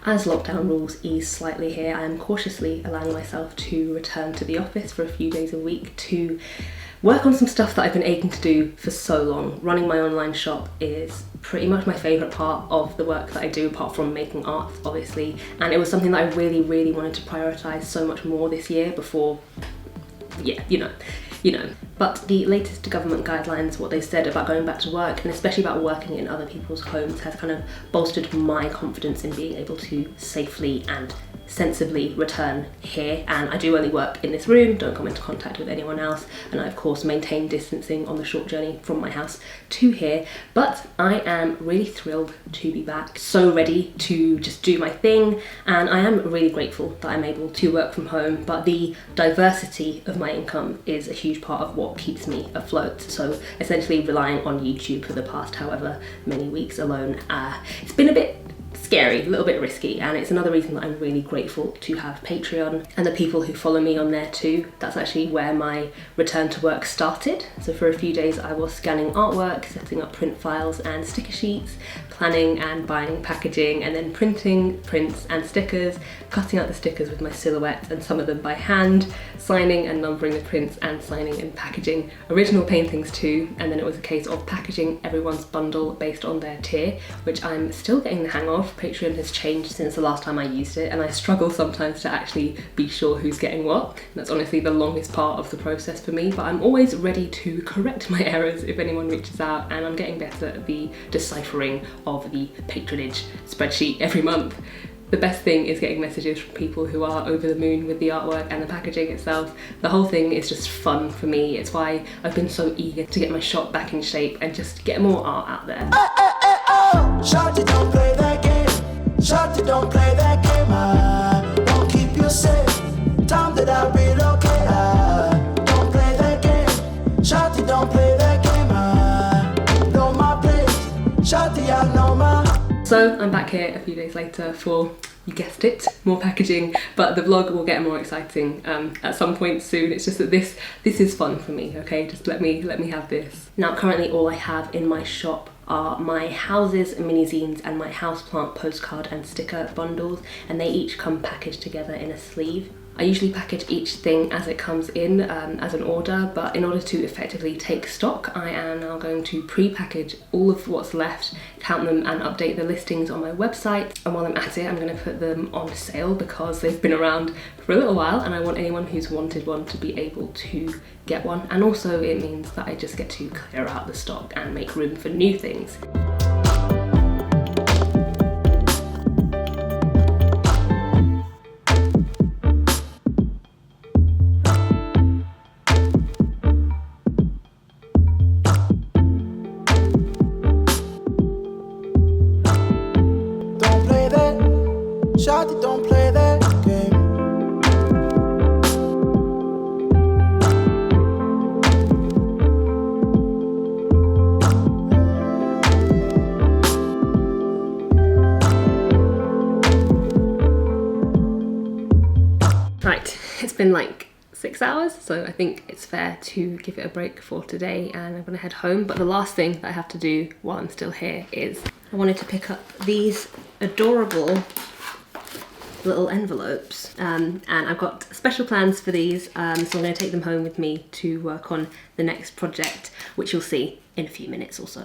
As lockdown rules ease slightly here, I am cautiously allowing myself to return to the office for a few days a week to work on some stuff that I've been aching to do for so long. Running my online shop is pretty much my favourite part of the work that I do, apart from making art, obviously. And it was something that I really wanted to prioritise so much more this year before, yeah, you know. But the latest government guidelines, what they said about going back to work, and especially about working in other people's homes, has kind of bolstered my confidence in being able to safely and sensibly return here. And I do only work in this room, don't come into contact with anyone else, and I of course maintain distancing on the short journey from my house to here. But I am really thrilled to be back, so ready to just do my thing, and I am really grateful that I'm able to work from home. But the diversity of my income is a huge part of what keeps me afloat. So essentially relying on YouTube for the past however many weeks alone, it's been a bit scary, a little bit risky, and it's another reason that I'm really grateful to have Patreon and the people who follow me on there too. That's actually where my return to work started. So for a few days I was scanning artwork, setting up print files and sticker sheets, planning and buying packaging, and then printing prints and stickers, cutting out the stickers with my silhouette and some of them by hand, signing and numbering the prints and signing and packaging original paintings too. And then it was a case of packaging everyone's bundle based on their tier, which I'm still getting the hang of. Patreon has changed since the last time I used it, and I struggle sometimes to actually be sure who's getting what. That's honestly the longest part of the process for me, but I'm always ready to correct my errors if anyone reaches out, and I'm getting better at the deciphering of the patronage spreadsheet every month. The best thing is getting messages from people who are over the moon with the artwork and the packaging itself. The whole thing is just fun for me. It's why I've been so eager to get my shop back in shape and just get more art out there. Shorty, don't play that game. Shorty, don't play that game. Don't keep you safe. Time that I relocate. Don't play that game. Shorty, don't play that game. Know my place. Shorty, I know my. So I'm back here a few days later for, you guessed it, more packaging, but the vlog will get more exciting at some point soon. It's just that this is fun for me, okay? Just let me have this. Now currently all I have in my shop are my houses, mini zines, and my houseplant postcard and sticker bundles, and they each come packaged together in a sleeve. I usually package each thing as it comes in as an order, but in order to effectively take stock, I am now going to pre-package all of what's left, count them and update the listings on my website. And while I'm at it, I'm going to put them on sale because they've been around for a little while and I want anyone who's wanted one to be able to get one. And also it means that I just get to clear out the stock and make room for new things. Shawty, don't play that game. Right, it's been like 6 hours, so I think it's fair to give it a break for today, and I'm gonna head home. But the last thing that I have to do while I'm still here is I wanted to pick up these adorable little envelopes, and I've got special plans for these, so I'm going to take them home with me to work on the next project, which you'll see in a few minutes or so.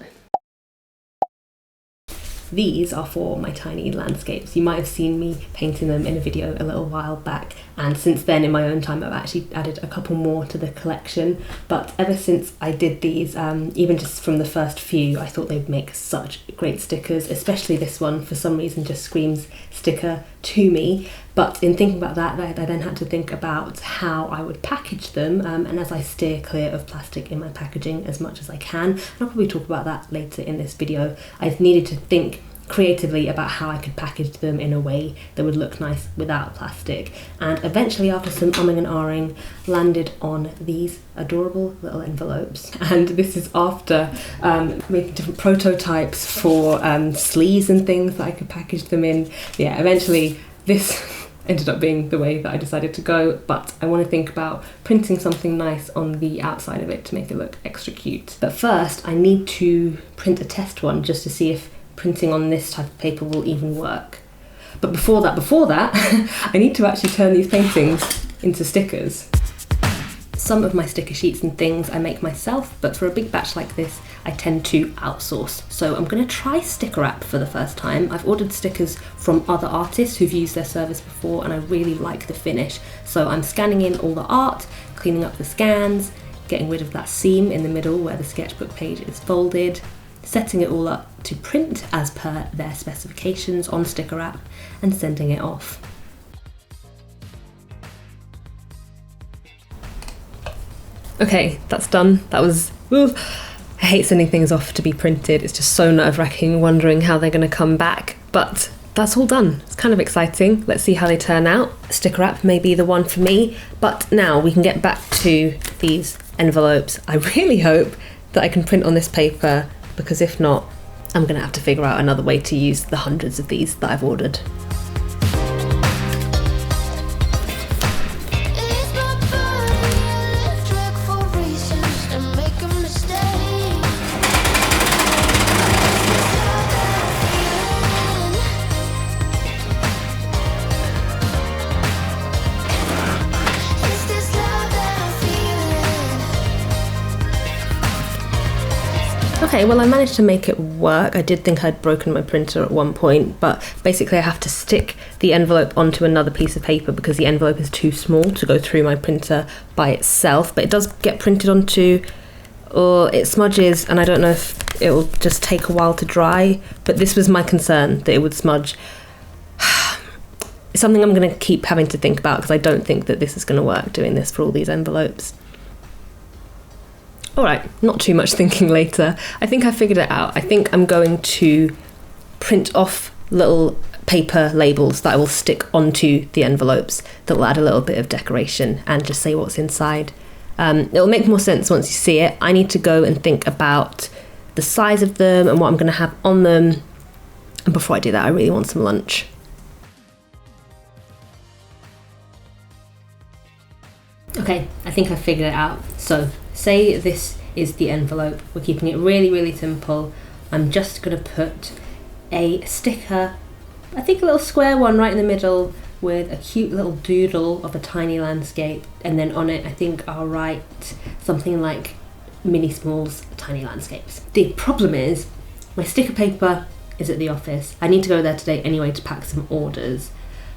These are for my tiny landscapes. You might have seen me painting them in a video a little while back, and since then in my own time I've actually added a couple more to the collection. But ever since I did these, even just from the first few, I thought they'd make such great stickers, especially this one for some reason just screams sticker to me. But in thinking about that, I then had to think about how I would package them, and as I steer clear of plastic in my packaging as much as I can, and I'll probably talk about that later in this video, I've needed to think creatively about how I could package them in a way that would look nice without plastic. And eventually, after some umming and ahhing, landed on these adorable little envelopes. And this is after making different prototypes for sleeves and things that I could package them in. Yeah, eventually this ended up being the way that I decided to go, but I want to think about printing something nice on the outside of it to make it look extra cute. But first I need to print a test one just to see if printing on this type of paper will even work. But before that, I need to actually turn these paintings into stickers. Some of my sticker sheets and things I make myself, but for a big batch like this, I tend to outsource. So I'm going to try sticker wrap for the first time. I've ordered stickers from other artists who've used their service before, and I really like the finish. So I'm scanning in all the art, cleaning up the scans, getting rid of that seam in the middle where the sketchbook page is folded, setting it all up to print as per their specifications on sticker wrap, and sending it off. Okay, that's done. That was, ooh, I hate sending things off to be printed. It's just so nerve-wracking, wondering how they're going to come back. But that's all done. It's kind of exciting. Let's see how they turn out. Sticker wrap may be the one for me. But now we can get back to these envelopes. I really hope that I can print on this paper, because if not, I'm going to have to figure out another way to use the hundreds of these that I've ordered. Okay, well I managed to make it work. I did think I'd broken my printer at one point, but basically I have to stick the envelope onto another piece of paper because the envelope is too small to go through my printer by itself, but it does get printed onto, or it smudges, and I don't know if it will just take a while to dry, but this was my concern, that it would smudge. It's something I'm going to keep having to think about, because I don't think that this is going to work, doing this for all these envelopes. Alright, not too much thinking later. I think I figured it out. I think I'm going to print off little paper labels that I will stick onto the envelopes that will add a little bit of decoration and just say what's inside. It'll make more sense once you see it. I need to go and think about the size of them and what I'm going to have on them. And before I do that, I really want some lunch. Okay, I think I figured it out. So, say this is the envelope. We're keeping it really, really simple. I'm just going to put a sticker, I think a little square one right in the middle with a cute little doodle of a tiny landscape, and then on it I think I'll write something like Minnie Small's Tiny Landscapes. The problem is my sticker paper is at the office. I need to go there today anyway to pack some orders.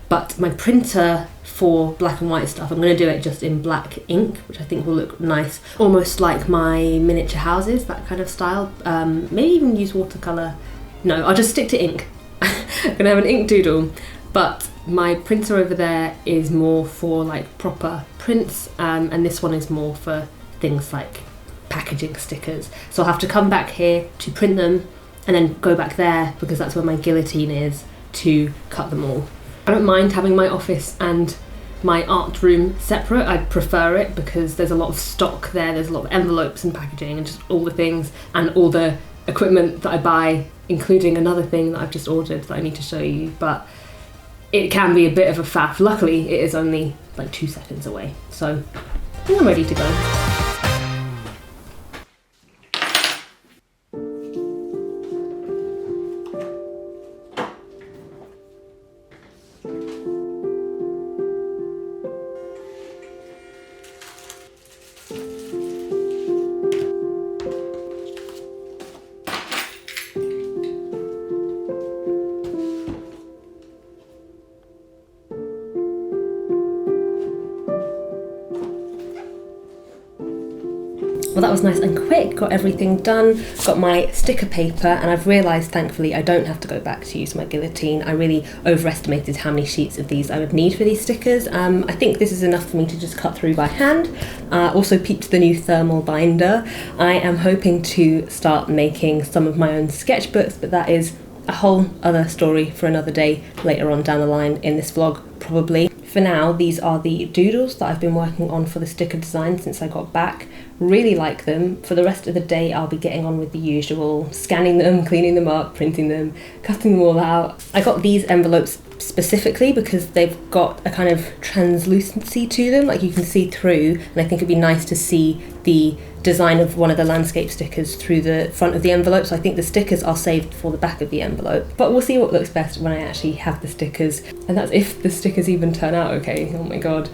But my printer for black and white stuff, I'm going to do it just in black ink, which I think will look nice, almost like my miniature houses, that kind of style. Maybe even use watercolour. No, I'll just stick to ink. I'm going to have an ink doodle, but my printer over there is more for like proper prints, and this one is more for things like packaging stickers. So I'll have to come back here to print them and then go back there, because that's where my guillotine is, to cut them all. I don't mind having my office and my art room separate. I prefer it because there's a lot of stock there. There's a lot of envelopes and packaging and just all the things and all the equipment that I buy, including another thing that I've just ordered that I need to show you. But it can be a bit of a faff. Luckily, it is only like 2 seconds away. So I think I'm ready to go. Well, that was nice and quick, got everything done, got my sticker paper, and I've realised, thankfully, I don't have to go back to use my guillotine. I really overestimated how many sheets of these I would need for these stickers. I think this is enough for me to just cut through by hand. Also peeped the new thermal binder. I am hoping to start making some of my own sketchbooks, but that is a whole other story for another day later on down the line in this vlog, probably. For now, these are the doodles that I've been working on for the sticker design since I got back. Really like them. For the rest of the day, I'll be getting on with the usual, scanning them, cleaning them up, printing them, cutting them all out. I got these envelopes specifically because they've got a kind of translucency to them, like you can see through, and I think it'd be nice to see the design of one of the landscape stickers through the front of the envelope. So I think the stickers are saved for the back of the envelope, but we'll see what looks best when I actually have the stickers, and that's if the stickers even turn out okay. Oh my god.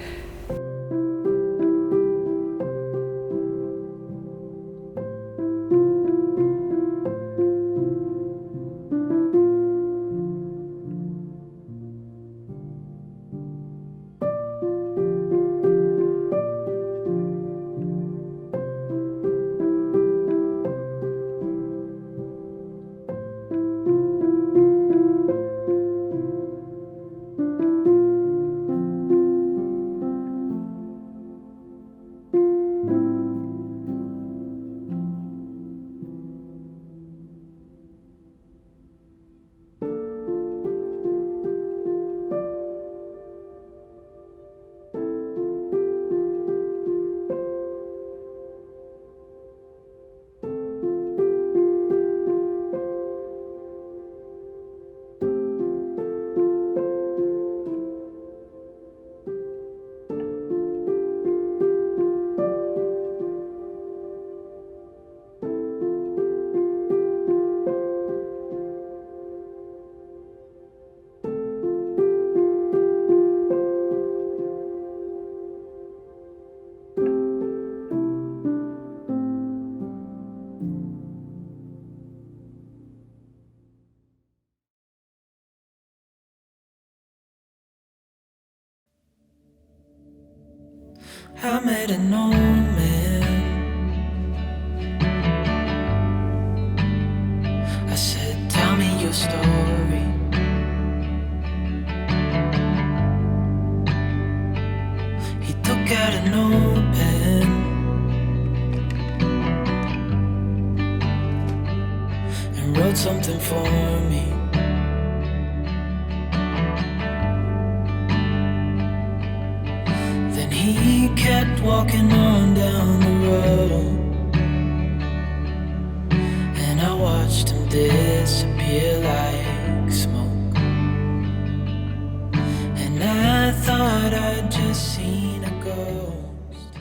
I made an old man. I said, tell me your story. He took out an old pen and wrote something for me. He kept walking on down the road, and I watched him disappear like smoke. And I thought I'd just seen a ghost.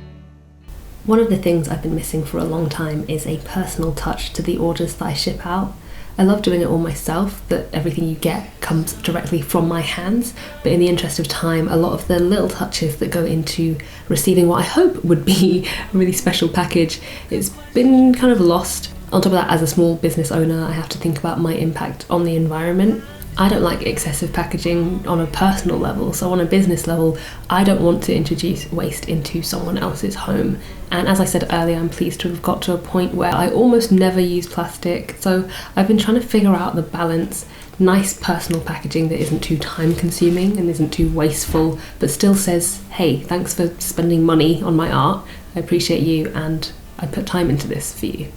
One of the things I've been missing for a long time is a personal touch to the orders that I ship out. I love doing it all myself, that everything you get comes directly from my hands, but in the interest of time, a lot of the little touches that go into receiving what I hope would be a really special package, it's been kind of lost. On top of that, as a small business owner, I have to think about my impact on the environment. I don't like excessive packaging on a personal level, so on a business level, I don't want to introduce waste into someone else's home. And as I said earlier, I'm pleased to have got to a point where I almost never use plastic, so I've been trying to figure out the balance. Nice personal packaging that isn't too time consuming and isn't too wasteful, but still says, hey, thanks for spending money on my art, I appreciate you and I put time into this for you.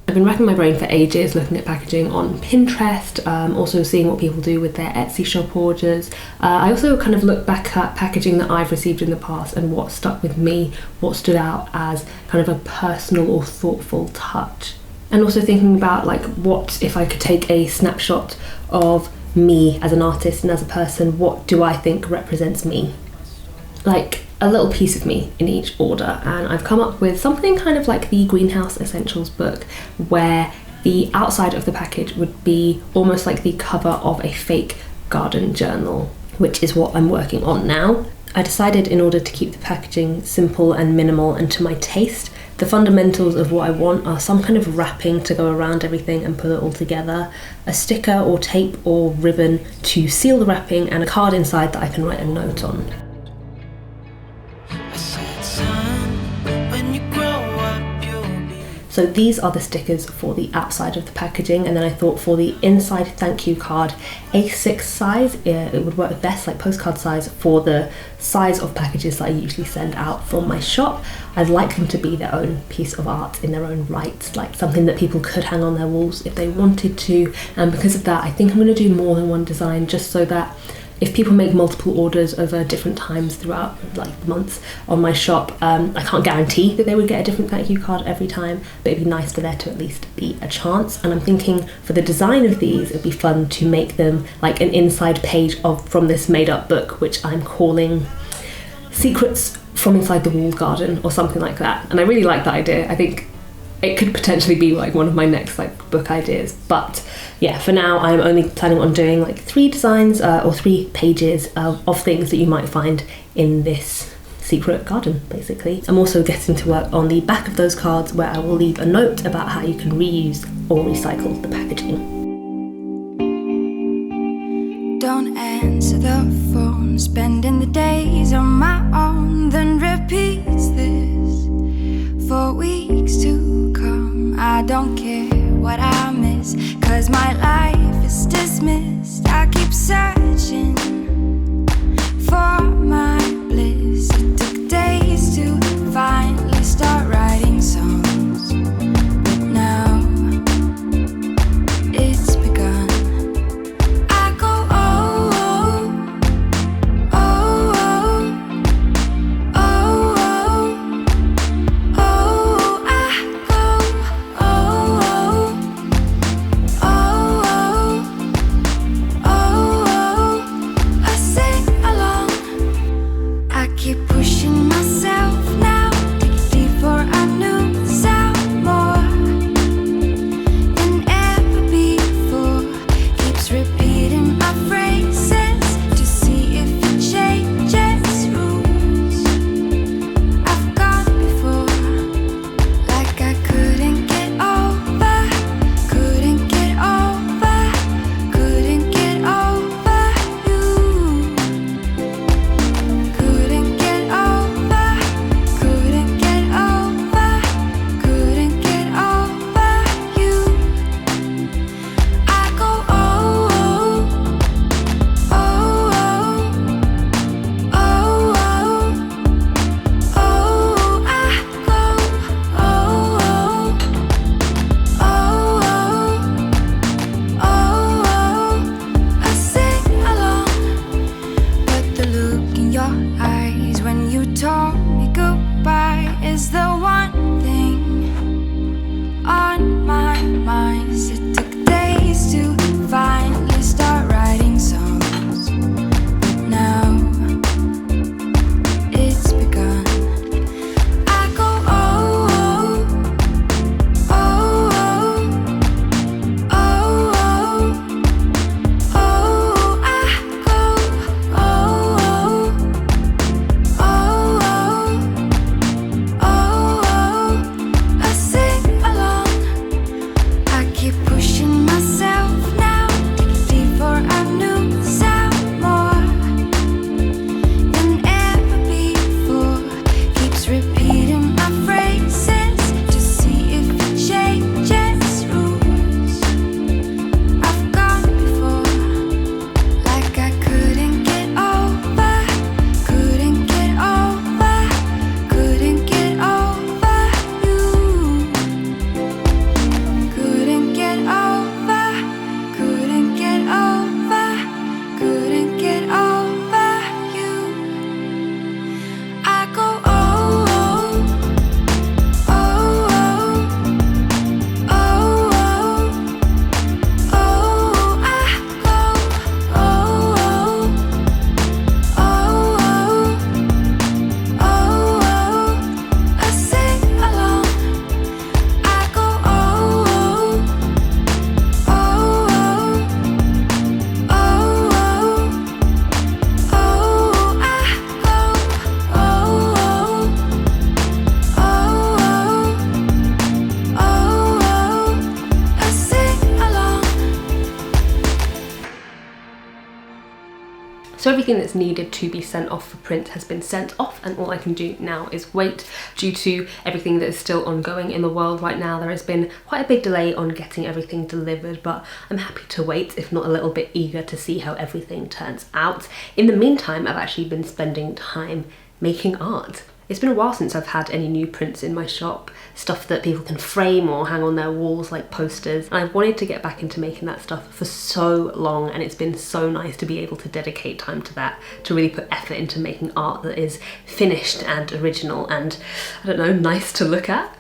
I've been racking my brain for ages looking at packaging on Pinterest, also seeing what people do with their Etsy shop orders. I also kind of look back at packaging that I've received in the past and what stuck with me, what stood out as kind of a personal or thoughtful touch. And also thinking about like, what if I could take a snapshot of me as an artist and as a person, what do I think represents me? Like a little piece of me in each order, and I've come up with something kind of like the Greenhouse Essentials book, where the outside of the package would be almost like the cover of a fake garden journal, which is what I'm working on now. I decided, in order to keep the packaging simple and minimal and to my taste, the fundamentals of what I want are some kind of wrapping to go around everything and put it all together, a sticker or tape or ribbon to seal the wrapping, and a card inside that I can write a note on. So these are the stickers for the outside of the packaging, and then I thought for the inside thank you card, A6 size, it would work best, like postcard size, for the size of packages that I usually send out from my shop. I'd like them to be their own piece of art in their own right, like something that people could hang on their walls if they wanted to, and because of that I think I'm going to do more than one design, just so that if people make multiple orders over different times throughout like the months on my shop, I can't guarantee that they would get a different thank you card every time, but it'd be nice for there to at least be a chance. And I'm thinking for the design of these, it'd be fun to make them like an inside page from this made up book, which I'm calling Secrets from Inside the Walled Garden or something like that. And I really like that idea. I think it could potentially be like one of my next like book ideas. But yeah, for now I'm only planning on doing like 3 designs or 3 pages of things that you might find in this secret garden, basically. I'm also getting to work on the back of those cards, where I will leave a note about how you can reuse or recycle the packaging. Don't answer the phone, spending the days on my own, then repeats this for weeks to come. I don't care what I miss, 'cause my life is dismissed. I keep searching for my bliss. It took days to finally start writing songs, but now it's begun. I go oh, oh, oh, oh, oh, oh, oh, I go oh, oh, oh, oh, oh, I sing along. I keep pushing myself now, dig deeper, I knew sound more than ever before. Keeps repeating my phrases to see if it changes rules. I've gone before, like I couldn't get over, couldn't get over, couldn't get over you. Couldn't get over, couldn't get over, couldn't get over you. I go oh, oh, oh, oh, oh, oh, I go oh, oh, oh, I sing along. But the look in your eyes when you told me goodbye is the one thing on my mind. It took days to finally start writing songs, but now it's begun. I go oh, oh, oh, oh, oh, oh, I go oh, oh, oh, I sing along. I keep pushing myself now, dig deeper, I knew sound more than ever before. Keeps repeating my phrases to see if it changes rules. I've gone before, like I couldn't get over, couldn't get over, couldn't get over you. Couldn't get over, couldn't get over, couldn't get over you. I go oh, oh, oh, oh, oh, I go oh, oh, oh, I sing along. I go oh, oh, oh, oh, I go oh, oh, I sing along. So everything that's needed to be sent off for print has been sent off, and all I can do now is wait. Due to everything that is still ongoing in the world right now, there has been quite a big delay on getting everything delivered, but I'm happy to wait, if not a little bit eager to see how everything turns out. In the meantime, I've actually been spending time making art. It's been a while since I've had any new prints in my shop, stuff that people can frame or hang on their walls like posters. And I've wanted to get back into making that stuff for so long, and it's been so nice to be able to dedicate time to that, to really put effort into making art that is finished and original and, I don't know, nice to look at.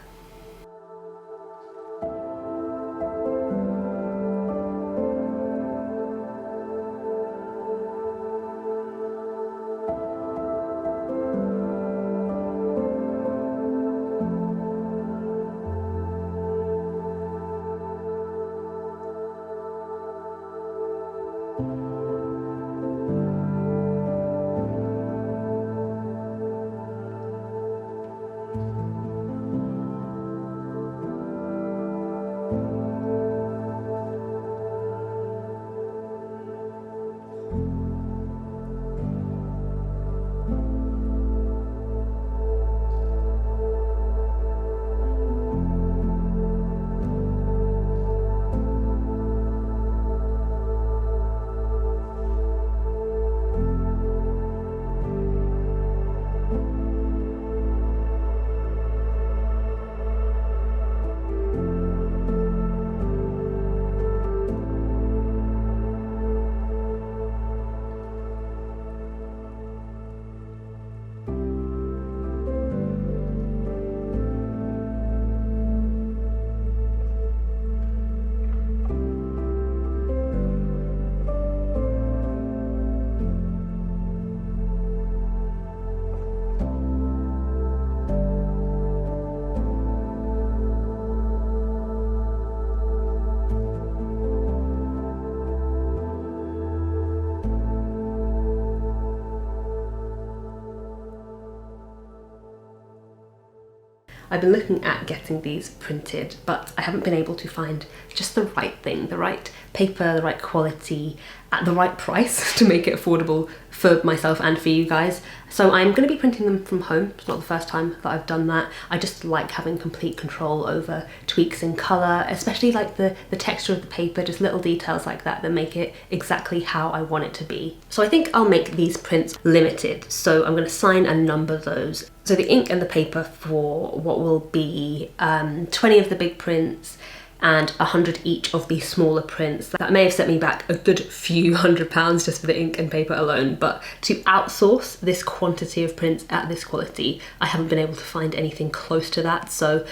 I've been looking at getting these printed, but I haven't been able to find just the right thing, the right paper, the right quality, at the right price to make it affordable for myself and for you guys. So I'm going to be printing them from home. It's not the first time that I've done that. I just like having complete control over tweaks in colour, especially like the texture of the paper, just little details like that that make it exactly how I want it to be. So I think I'll make these prints limited. So I'm going to sign and number those. So the ink and the paper for what will be 20 of the big prints and 100 each of the smaller prints. That may have set me back a good few £100 just for the ink and paper alone, but to outsource this quantity of prints at this quality, I haven't been able to find anything close to that. So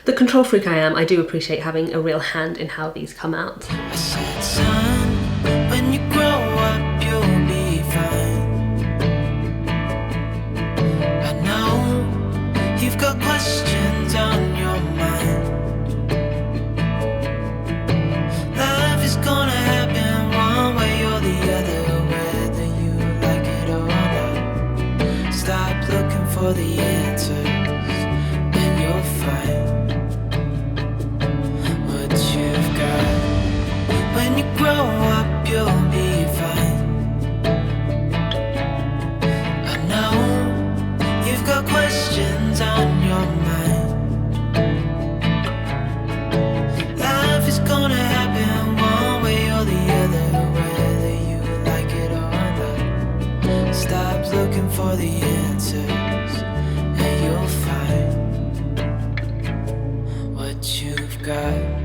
the control freak I am, I do appreciate having a real hand in how these come out. I said, son, when you grow up, you'll be fine. I know you've got questions on your mind. Life is gonna happen one way or the other, whether you like it or not. Stop looking for the answers and you'll find what you've got. When you grow up, you'll be fine. I know you've got questions on your mind. Life is gonna happen one way or the other, whether you like it or not. Stop looking for the answers and you'll find what you've got.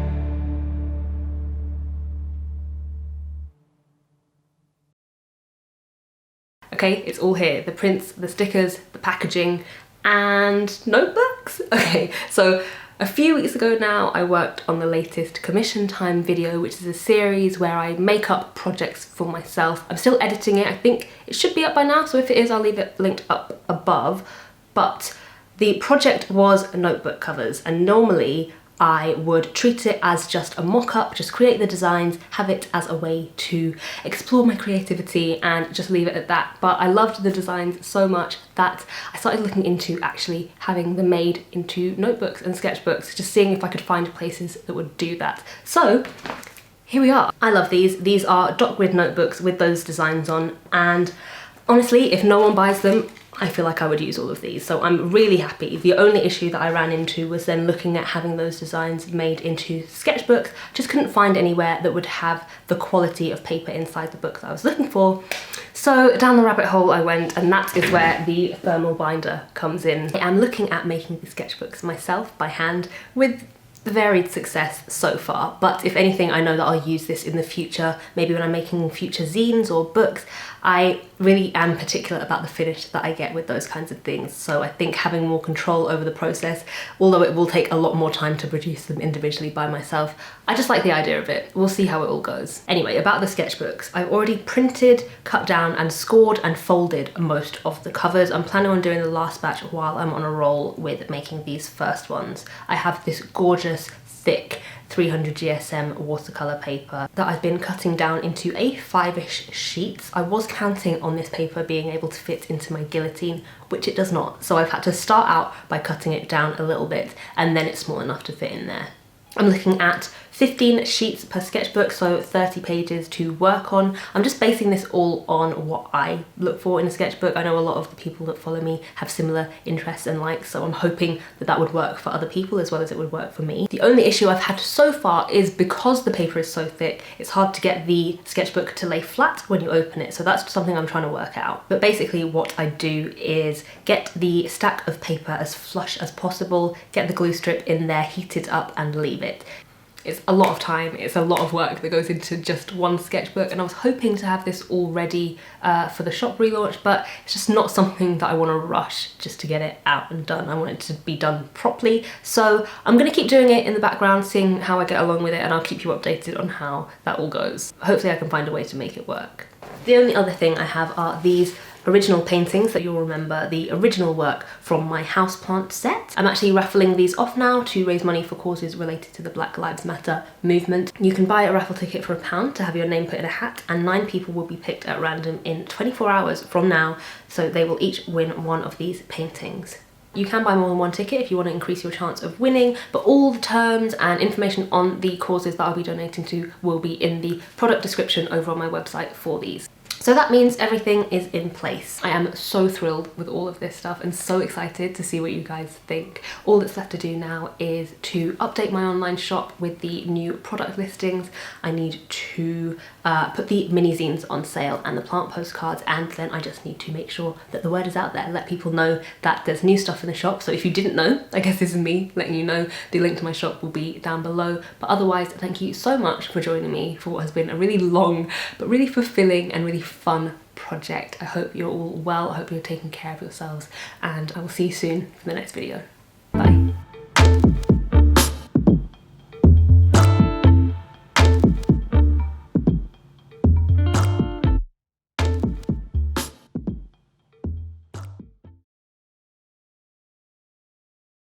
Okay, it's all here. The prints, the stickers, the packaging, and notebooks. Okay, so a few weeks ago now, I worked on the latest Commission Time video, which is a series where I make up projects for myself. I'm still editing it. I think it should be up by now, so if it is, I'll leave it linked up above. But the project was notebook covers, and normally I would treat it as just a mock-up, just create the designs, have it as a way to explore my creativity and just leave it at that. But I loved the designs so much that I started looking into actually having them made into notebooks and sketchbooks, just seeing if I could find places that would do that. So here we are. I love these. These are dot grid notebooks with those designs on, and honestly, if no one buys them, I feel like I would use all of these. So I'm really happy. The only issue that I ran into was then looking at having those designs made into sketchbooks. Just couldn't find anywhere that would have the quality of paper inside the book that I was looking for. So down the rabbit hole I went, and that is where the thermal binder comes in. I am looking at making the sketchbooks myself by hand with varied success so far, but if anything, I know that I'll use this in the future, maybe when I'm making future zines or books. I really am particular about the finish that I get with those kinds of things, so I think having more control over the process, although it will take a lot more time to produce them individually by myself, I just like the idea of it. We'll see how it all goes. Anyway, about the sketchbooks, I've already printed, cut down and scored and folded most of the covers. I'm planning on doing the last batch while I'm on a roll with making these first ones. I have this gorgeous thick 300 GSM watercolor paper that I've been cutting down into A5-ish sheets. I was counting on this paper being able to fit into my guillotine, which it does not. So I've had to start out by cutting it down a little bit, and then it's small enough to fit in there. I'm looking at 15 sheets per sketchbook, so 30 pages to work on. I'm just basing this all on what I look for in a sketchbook. I know a lot of the people that follow me have similar interests and likes, so I'm hoping that that would work for other people as well as it would work for me. The only issue I've had so far is because the paper is so thick, it's hard to get the sketchbook to lay flat when you open it, so that's something I'm trying to work out. But basically what I do is get the stack of paper as flush as possible, get the glue strip in there, heat it up and leave it. It's a lot of time, it's a lot of work that goes into just one sketchbook, and I was hoping to have this all ready for the shop relaunch, but it's just not something that I want to rush just to get it out and done. I want it to be done properly, so I'm going to keep doing it in the background, seeing how I get along with it, and I'll keep you updated on how that all goes. Hopefully I can find a way to make it work. The only other thing I have are these original paintings that you'll remember, the original work from my houseplant set. I'm actually raffling these off now to raise money for causes related to the Black Lives Matter movement. You can buy a raffle ticket for £1 to have your name put in a hat, and 9 people will be picked at random in 24 hours from now, so they will each win one of these paintings. You can buy more than one ticket if you want to increase your chance of winning, but all the terms and information on the causes that I'll be donating to will be in the product description over on my website for these. So that means everything is in place. I am so thrilled with all of this stuff and so excited to see what you guys think. All that's left to do now is to update my online shop with the new product listings. I need to put the mini zines on sale and the plant postcards, and then I just need to make sure that the word is out there, let people know that there's new stuff in the shop. So if you didn't know, I guess this is me letting you know. The link to my shop will be down below. But otherwise, thank you so much for joining me for what has been a really long but really fulfilling and really fun project. I hope you're all well, I hope you're taking care of yourselves, and I will see you soon for the next video.